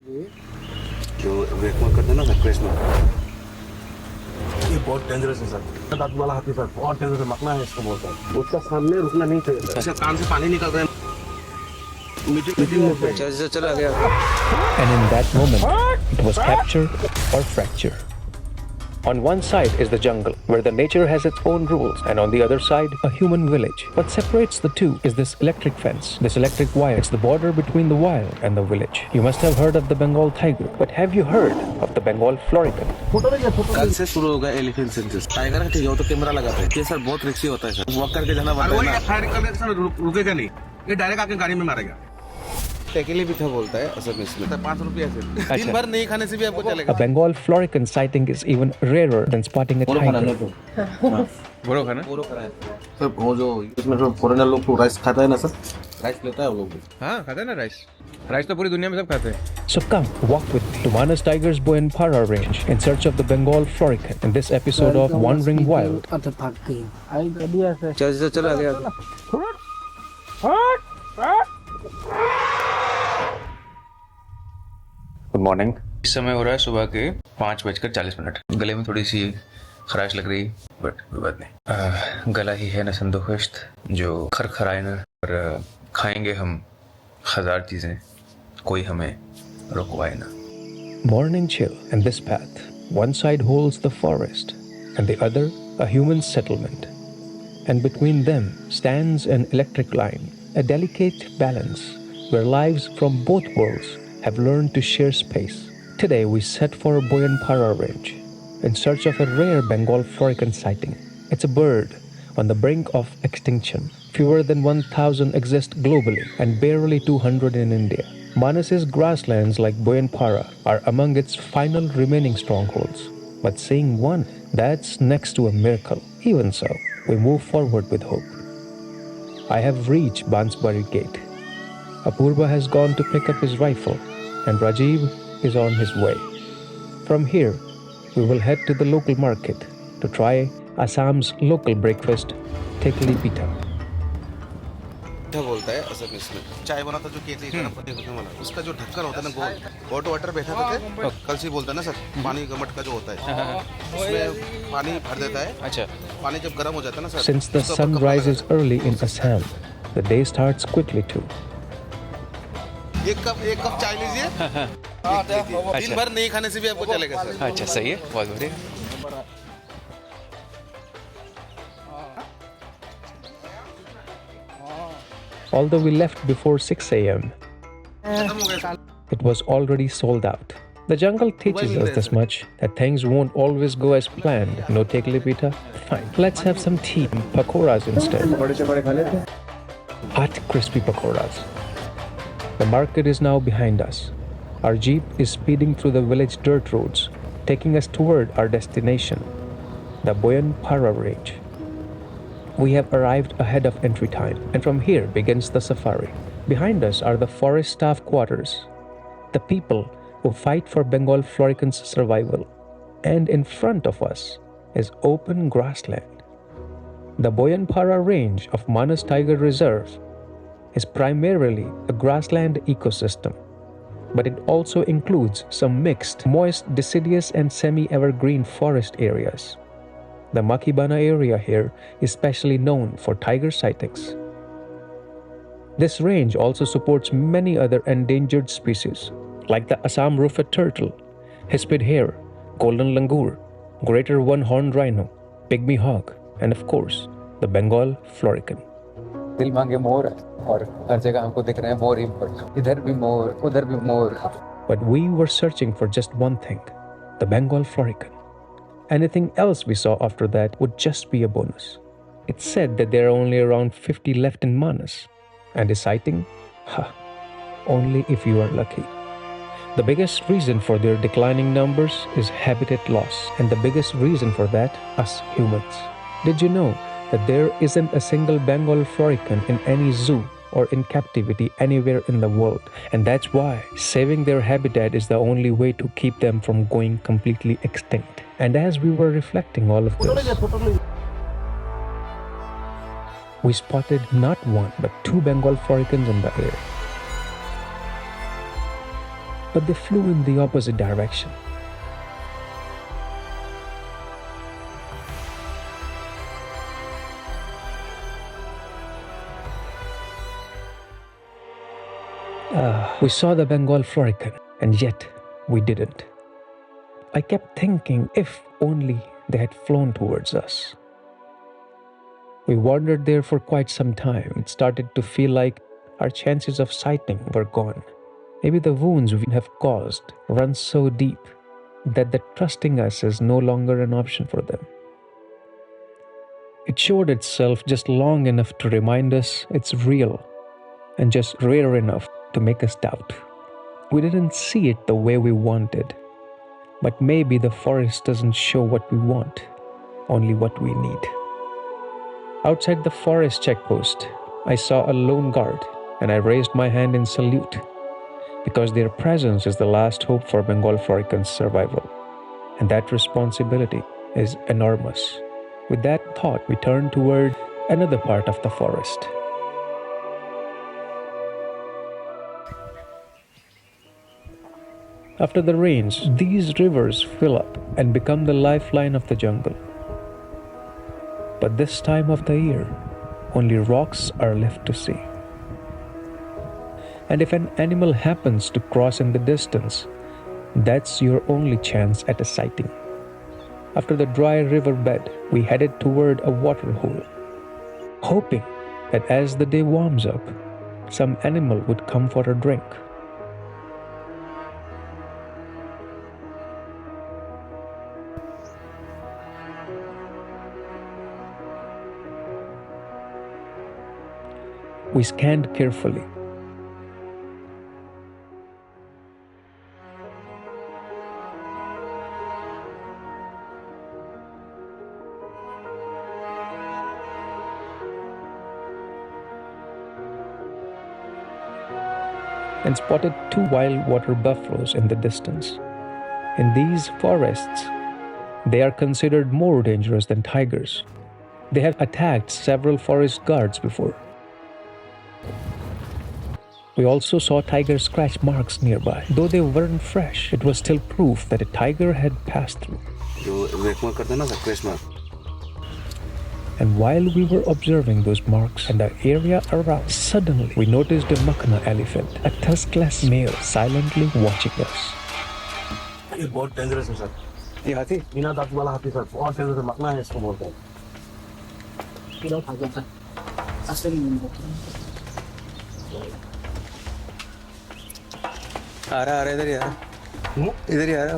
जो वेकमोर करते हैं ना सर क्रिस्मस। ये बहुत डेंजरस है सर। दांत वाला हाथी सर बहुत डेंजरस है, मकना है इसको बोलते हैं। उसका सामने रुकना नहीं चाहिए सर। ऐसे कान से पानी निकल रहा है। मीटिंग चला गया। And in that moment, it was capture or fracture. On one side is the jungle, where the nature has its own rules, and on the other side, a human village. What separates the two is this electric fence, this electric wire. It's the border between the wild and the village. You must have heard of the Bengal tiger, but have you heard of the Bengal florican? कल से शुरू होगा elephant census. Tiger ठीक है, वो तो camera लगाते हैं। ये सर बहुत रिस्की होता है सर, वॉक करके जाना पड़ता है ना। फायर करके सर रुकेगा नहीं, ये डायरेक्ट आके गाड़ी में मारेगा। टेकेली भी था बोलता है असल में इसमें 5 रुपया से दिन भर नहीं खाने से भी आपको चलेगा। A Bengal florican sighting is even rarer than spotting a tiger. बोरो खाना है सर। वो जो इसमें जो फॉरेनर लोग तो राइस खाता है ना सर, राइस लेता है वो लोग। हाँ खाता है ना राइस तो पूरी दुनिया में सब खाते हैं। So come, walk with me to Manas Tiger's Boyanpara range in search of the Bengal florican in this episode of Wandering Wild. चला गया। Good morning. इस समय हो रहा है सुबह के 5:40। गले में थोड़ी सी खराश लग रही, बट कोई बात नहीं। गला ही है न संदोखश्त जो खरखराए न, और खाएंगे हम हजार चीजें, कोई हमें रोकवाए ना। Morning chill in this path. One side holds the forest, and the other a human settlement. And between them stands an electric line, a delicate balance where lives from both worlds have learned to share space. Today we set for Boyanpara range in search of a rare Bengal florican sighting. It's a bird on the brink of extinction. Fewer than 1,000 exist globally and barely 200 in India. Manas's grasslands like Boyanpara are among its final remaining strongholds. But seeing one, that's next to a miracle. Even so, we move forward with hope. I have reached Bansbari Gate. Apurva has gone to pick up his rifle, and Rajiv is on his way. From here, we will head to the local market to try Assam's local breakfast, Tekli Pita. बोलता है असल में इसमें चाय बनाता जो केतली वाला, उसका जो ढक्कन होता है ना गोल, हॉट वाटर बैठा था कल से बोलता है ना सर, पानी का मटका जो होता है उसमें पानी भर देता है। अच्छा, पानी जब गर्म हो जाता है ना sir. Since the sun rises early in Assam, the day starts quickly too. एक कप चाय लीजिए। दिन भर नहीं खाने से भी आपको चलेगा सर। अच्छा सही है, बहुत बढ़िया। Although we left before 6 a.m., it was already sold out. The jungle teaches us this much, that things won't always go as planned. No tekli pita? Fine. Let's have some tea and pakoras instead. Hot, crispy pakoras. The market is now behind us. Our jeep is speeding through the village dirt roads, taking us toward our destination, the Boyanpara range. We have arrived ahead of entry time, and from here begins the safari. Behind us are the forest staff quarters, the people who fight for Bengal florican's survival. And in front of us is open grassland. The Boyanpara range of Manas Tiger Reserve is primarily a grassland ecosystem, but it also includes some mixed, moist, deciduous and semi-evergreen forest areas. The Makibana area here is specially known for tiger sightings. This range also supports many other endangered species, like the Assam roofed turtle, hispid hare, golden langur, greater one-horned rhino, pygmy hawk, and of course, the Bengal florican. दिल मांगे मोर और हर जगह हमको दिख रहे हैं मोर ही मोर, इधर भी मोर उधर भी मोर। But we were searching for just one thing, the Bengal florican. Anything else we saw after that would just be a bonus. It's said that there are only around 50 left in Manas, and a sighting? Only if you are lucky. The biggest reason for their declining numbers is habitat loss, and the biggest reason for that, us humans. Did you know that there isn't a single Bengal florican in any zoo or in captivity anywhere in the world? And that's why saving their habitat is the only way to keep them from going completely extinct. And as we were reflecting all of this, we spotted not one but two Bengal floricans in the air. but they flew in the opposite direction. We saw the Bengal florican, and yet we didn't. I kept thinking if only they had flown towards us. We wandered there for quite some time. It started to feel like our chances of sighting were gone. Maybe the wounds we have caused run so deep that trusting us is no longer an option for them. It showed itself just long enough to remind us it's real and just rare enough to make us doubt. We didn't see it the way we wanted, but maybe the forest doesn't show what we want, only what we need. Outside the forest checkpost, I saw a lone guard and I raised my hand in salute because their presence is the last hope for Bengal florican's survival, and that responsibility is enormous. With that thought, we turned toward another part of the forest. After the rains, these rivers fill up and become the lifeline of the jungle. But this time of the year, only rocks are left to see. And if an animal happens to cross in the distance, that's your only chance at a sighting. After the dry riverbed, we headed toward a water hole, hoping that as the day warms up, some animal would come for a drink. We scanned carefully. And spotted 2 wild water buffaloes in the distance. In these forests, they are considered more dangerous than tigers. They have attacked several forest guards before. We also saw tiger scratch marks nearby. Though they weren't fresh, it was still proof that a tiger had passed through. And while we were observing those marks and the area around, suddenly we noticed a Makhna elephant, a tuskless male, silently watching us. ये बहुत dangerous है sir. ये हाथी बिना दांत वाला हाथी sir, बहुत डेंजरस है, मकना है इसको बोलते हैं। आ रहा इधर ही आ रहा, इधर ही आ रहा।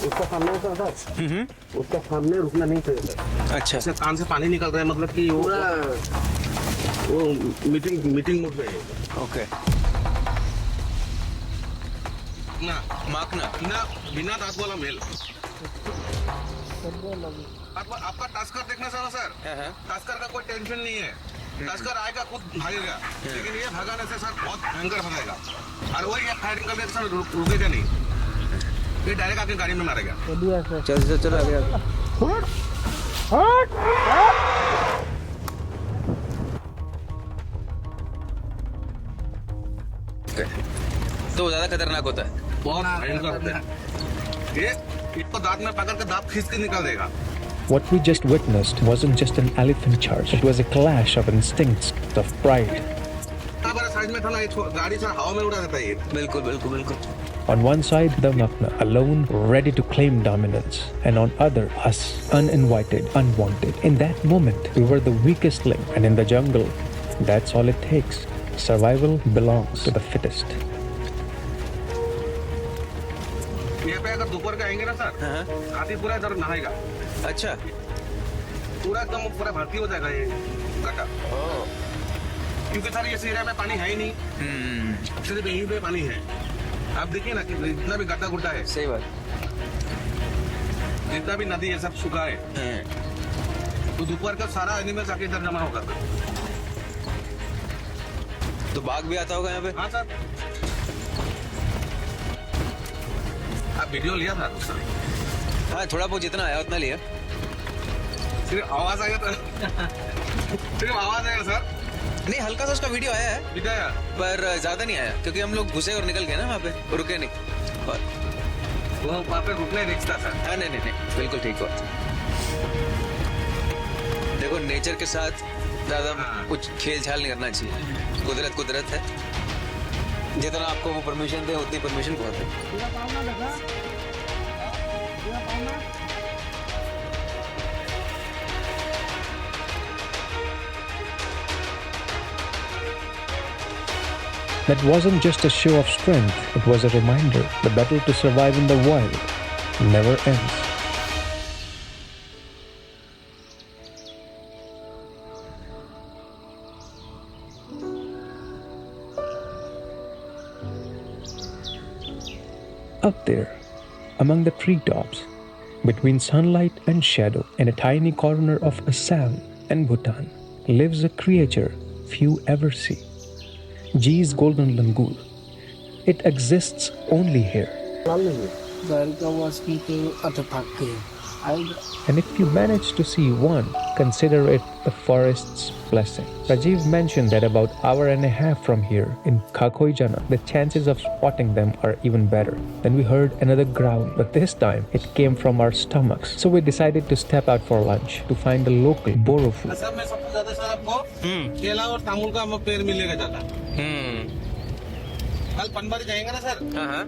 उसका सामने होता है सर, उसका सामने रुकना नहीं चाहिए सर। अच्छा, इससे कान से पानी निकल रहा है, मतलब कि वो मीटिंग मोड में है। ओके। ना माखना बिना दांत वाला मेल। आपका टस्कर देखना सर, टस्कर का कोई टेंशन नहीं है। टस्कर आएगा खुद भागेगा, लेकिन ये भगाने से सर बहुत भयंकर भगाएगा। और वही फायरिंग करने से सर रुकेगा नहीं, ये डायरेक्ट आके गाड़ी में मारेगा। चल आगे। तो ज्यादा खतरनाक होता है, बहुत भयंकर होता है। ये इसको दांत में पकड़ के दांत खींच के निकाल देगा। What we just witnessed wasn't just an elephant charge. It was a clash of instincts, of pride. Side में था ना, गाड़ी सर हवा में उड़ा देता है ये। बिल्कुल। On one side, the Makhna, alone, ready to claim dominance, and on other, us, uninvited, unwanted. In that moment, we were the weakest link, and in the jungle, that's all it takes. Survival belongs to the fittest. ये पे अगर दोपहर का आएंगे ना sir, हाथी पूरा इधर नहाएगा। अच्छा, पूरा एकदम पूरा भर्ती हो जाएगा ये गड्ढा। क्योंकि सर इस एरिया में पानी है ही नहीं, सिर्फ यहीं पे पानी है। आप देखिए ना कि जितना भी गड्ढा गुड्ढा है, सही बात, जितना भी नदी है सब सूखा है। तो दोपहर का सारा एनिमल्स आके इधर जमा होगा। तो बाघ भी आता होगा यहाँ पे? हाँ सर, आप वीडियो लिया था? हाँ, थोड़ा बहुत जितना आया उतना लिया। सिर्फ आवाज आएगा तो सिर्फ आवाज आएगा सर। नहीं, हल्का सा उसका वीडियो आया है दिखाया पर ज्यादा नहीं आया क्योंकि हम लोग घुसे और निकल गए ना, वहाँ पे रुके नहीं। और वो वहाँ पे रुकने रिक्स था सर। हाँ, नहीं, बिल्कुल ठीक बात। देखो, नेचर के साथ ज्यादा कुछ खेल छाल नहीं करना चाहिए। कुदरत है, जितना आपको वो परमिशन दे उतनी परमिशन बहुत है। That wasn't just a show of strength, it was a reminder the battle to survive in the wild never ends. Up there, among the treetops, between sunlight and shadow, in a tiny corner of Assam and Bhutan, lives a creature few ever see. G's golden langur. It exists only here. And if you manage to see one, consider it the forest's blessing. Rajiv mentioned that about an hour and a half from here, in Kakhoijana, the chances of spotting them are even better. Then we heard another growl, but this time it came from our stomachs. So we decided to step out for lunch to find a local Boro food. Assam में सबसे ज्यादा sir आपको केला और तामुल का पेड़ मिलेगा ज्यादा। कल पनबारी जाएंगे ना सर, हाँ,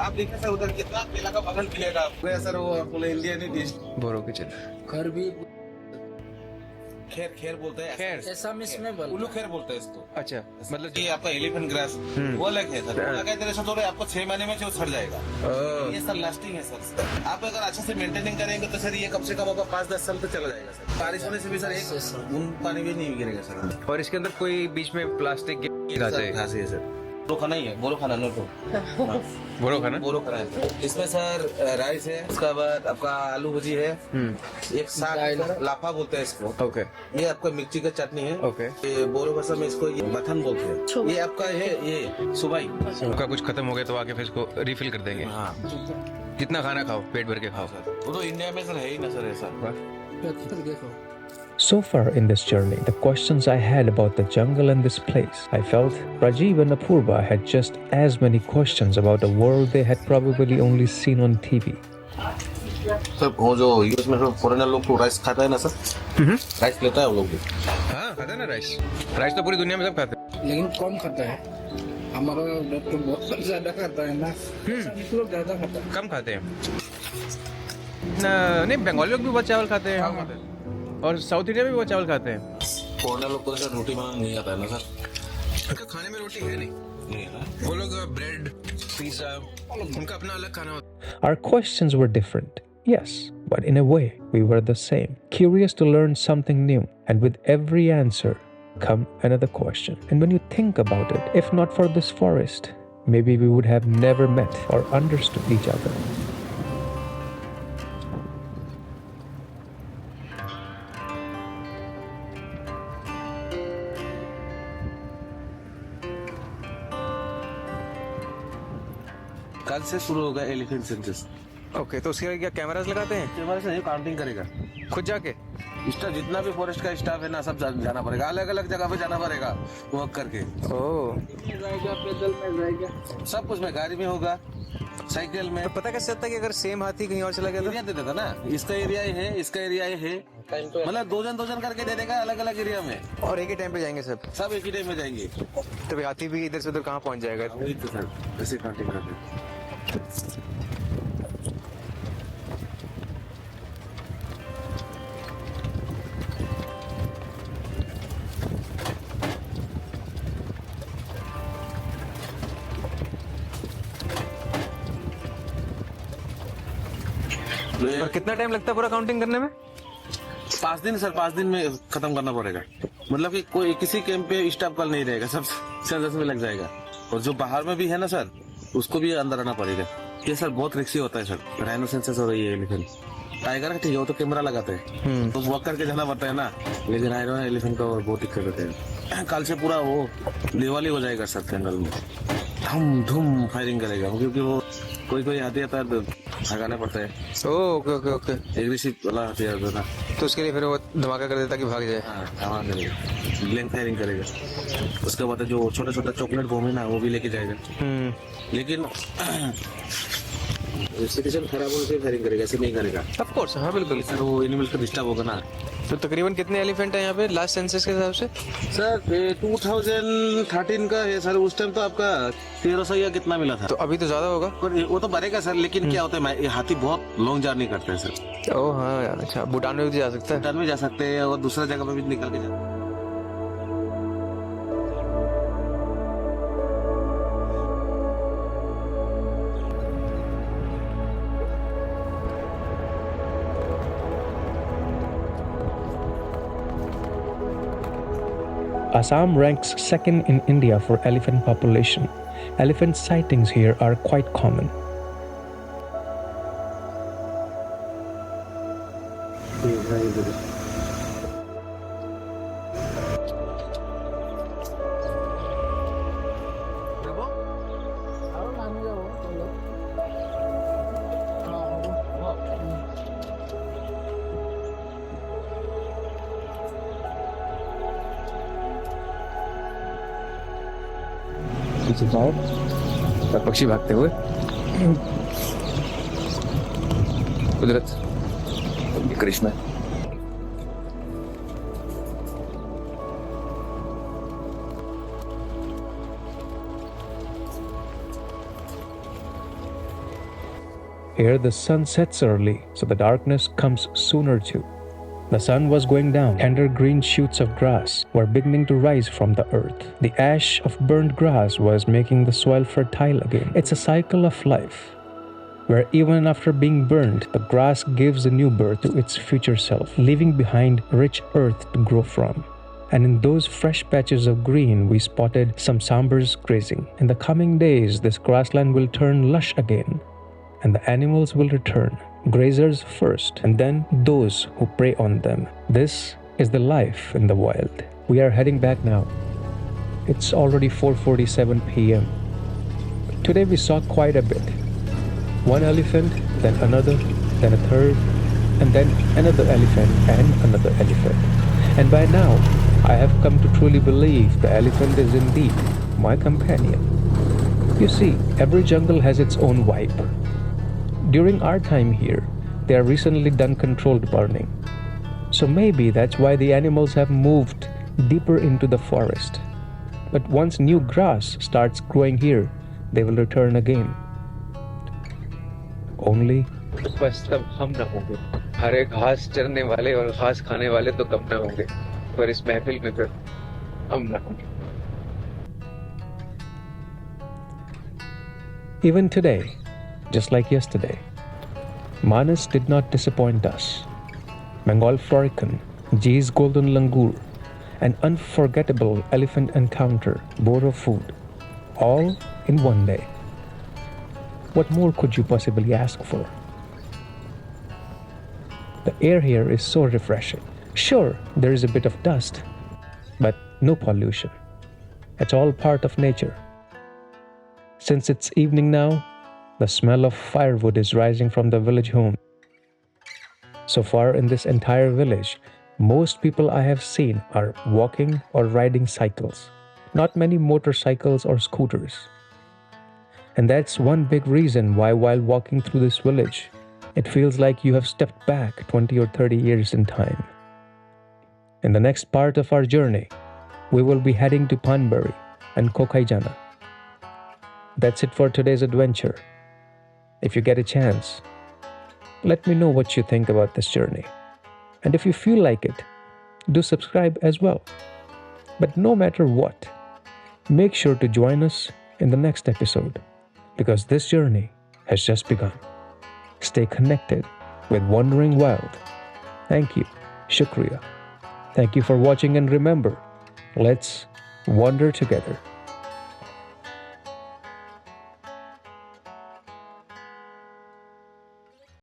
आप देखिए सर उधर कितना केला का बगल मिलेगा आपको। सर वो पूरे इंडिया ने डिश बोरो के चल घर भी खेर बोलते हैं, खैर। ऐसा में उल्लू खेर बोलते हैं इसको। अच्छा, मतलब ये आपका एलिफेंट ग्रास वो अलग है सर, वो लगा तेरे से थोड़े आपको 6 महीने में जो सड़ जाएगा। ये सर लास्टिंग है सर। आप अगर अच्छे से मेंटेनिंग करेंगे तो सर ये कम से कम आपका 5-10 साल तक चला जाएगा सर। बारिश होने से भी सर एक बूंद पानी भी नहीं गिरेगा सर। और इसके अंदर कोई बीच में प्लास्टिक गिराते हैं? घास है सर। बोरो खाना ही है, बोरो खाना नो तो बोरो खाना बोरो खाना है। इसमें सर राइस है, उसका बाद आपका आलू भुजी है, एक साग लाफा बोलते हैं इसको। ओके, ये आपका मिर्ची का चटनी है। ओके। ये बोरो भाषा में इसको ये मथन बोलते हैं। ये आपका है ये सुबाई। उनका कुछ खत्म हो गया तो आके फिर इसको रिफिल कर देंगे। हाँ जितना खाना खाओ, पेट भर के खाओ। वो तो इंडिया में सर है ही ना सर ऐसा। देखो So far in this journey, the questions I had about the jungle and this place, I felt Rajiv and Apurva had just as many questions about a world they had probably only seen on TV. Sir वो जो US में foreigner लोग तो rice खाता है ना sir, rice लेता है वो लोग भी। हाँ, खाते हैं ना राइस। राइस तो पूरी दुनिया में सब खाते हैं। लेकिन कम खाता है, हमारा डॉक्टर बहुत ज्यादा खाता है ना, लोग ज्यादा खाता है। कम खाते हैं नहीं, बंगाली लोग भी बहुत चावल खाते हैं और साउथ इंडिया में भी बहुत चावल खाते हैं। फॉरेनर लोग को सर रोटी बनाना नहीं आता है ना सर। उनका खाने में रोटी है नहीं, वो लोग ब्रेड, पिज्जा, उनका अपना अलग खाना होता है। Our questions were different, yes, but in a way, we were the same. Curious to learn something new, and with every answer, come another question. And when you think about it, if not for this forest, maybe we would have never met or understood each other. कल से शुरू होगा elephant census. Okay, तो उसके लिए क्या cameras लगाते हैं? कैमरा से नहीं, काउंटिंग करेगा खुद जाके? स्टाफ जितना भी फॉरेस्ट का स्टाफ है ना, सब जाना पड़ेगा, अलग अलग जगह पे जाना पड़ेगा वर्क करके। ओह, जाएगा पैदल में जाएगा, सब कुछ में, गाड़ी में होगा, साइकिल में। तो पता कैसे चलता है कि अगर सेम हाथी कहीं और चला गया एरिया दे देता ना, इसका एरिया ये है, इसका एरिया ये है, मतलब दो जन करके दे देगा अलग अलग एरिया में। तो? और एक ही टाइम पे जाएंगे सब एक ही टाइम में जाएंगे। तो हाथी भी इधर से उधर कहाँ पहुँच जाएगा? वही तो सर, ऐसे काउंटिंग करते हैं। और कितना टाइम लगता है पूरा काउंटिंग करने में? 5 दिन सर, 5 दिन में खत्म करना पड़ेगा। मतलब कि कोई किसी कैंप पे स्टाफ कल नहीं रहेगा, सब सेंसस में लग जाएगा। और जो बाहर में भी है ना सर, उसको भी अंदर आना पड़ेगा। ये सर बहुत रिक्सी होता है सर, राइनो सेंसस हो रही है। एलिफेंट टाइगर का ठीक है, वो तो कैमरा लगाते हैं तो वॉक करके जाना पड़ता है ना, लेकिन राइनो एलिफेंट का बहुत दिक्कत होता है। कल से पूरा वो दिवाली हो जाएगा सर जंगल में। धम धुम फायरिंग करेगा, क्योंकि वो कोई हाथी आता है तो भगाना पड़ता है। Okay okay okay. एग्रेसिव वाला हथियार होता है ना, तो उसके लिए फिर वो धमाका कर देता कि भाग जाए। हाँ धमाका करेगा, ब्लैंक फायरिंग करेगा। उसके बाद जो छोटा छोटा चॉकलेट बॉम्ब है ना, वो भी लेके जाएगा। लेकिन सिचुएशन खराब होने से फायरिंग करेगा, ऐसे नहीं करेगा। ऑफ कोर्स, हाँ बिल्कुल। सर वो एनिमल्स का डिस्टर्ब होगा ना। तो तकरीबन कितने एलिफेंट हैं यहाँ पे लास्ट सेंसस के हिसाब से? सर 2013 का है सर, उस टाइम तो आपका 1300 या कितना मिला था। तो अभी तो ज्यादा होगा। पर वो तो बढ़ेगा सर, लेकिन क्या होता है, ये हाथी बहुत लॉन्ग जर्नी करते हैं सर। ओह हाँ यार, अच्छा भूटान में भी जा सकता है। भूटान में जा सकते हैं और दूसरा जगह में भी निकल के जा। Assam ranks second in India for elephant population. Elephant sightings here are quite common. पक्षी भागते हुए कुदरत करिश्मा। Here the sun sets early, so the darkness comes sooner too. The sun was going down. Tender green shoots of grass were beginning to rise from the earth. The ash of burnt grass was making the soil fertile again. It's a cycle of life, where even after being burnt, the grass gives a new birth to its future self, leaving behind rich earth to grow from. And in those fresh patches of green, we spotted some sambars grazing. In the coming days, this grassland will turn lush again, and the animals will return. Grazers first, and then those who prey on them. This is the life in the wild. We are heading back now. It's already 4:47 p.m. Today we saw quite a bit. One elephant, then another, then a third, and then another elephant and another elephant. And by now, I have come to truly believe the elephant is indeed my companion. You see, every jungle has its own vibe. During our time here, they are recently done controlled burning. So maybe that's why the animals have moved deeper into the forest. But once new grass starts growing here, they will return again. Only बस तब हम ना होंगे, हरे घास चरने वाले और घास खाने वाले तो कम ना होंगे, पर इस महफिल में फिर हम ना होंगे। even today, just like yesterday, Manas did not disappoint us. Bengal Florican, G's Golden Langur, an unforgettable elephant encounter, bowl of food, all in one day. What more could you possibly ask for? The air here is so refreshing. Sure, there is a bit of dust, but no pollution. It's all part of nature. Since it's evening now, the smell of firewood is rising from the village home. So far in this entire village, most people I have seen are walking or riding cycles, not many motorcycles or scooters. And that's one big reason why while walking through this village, it feels like you have stepped back 20 or 30 years in time. In the next part of our journey, we will be heading to Panburi and Kokaijana. That's it for today's adventure. If you get a chance, let me know what you think about this journey. And if you feel like it, do subscribe as well. But no matter what, make sure to join us in the next episode, because this journey has just begun. Stay connected with Wandering Wild. Thank you. Shukriya. Thank you for watching, and remember, let's wander together.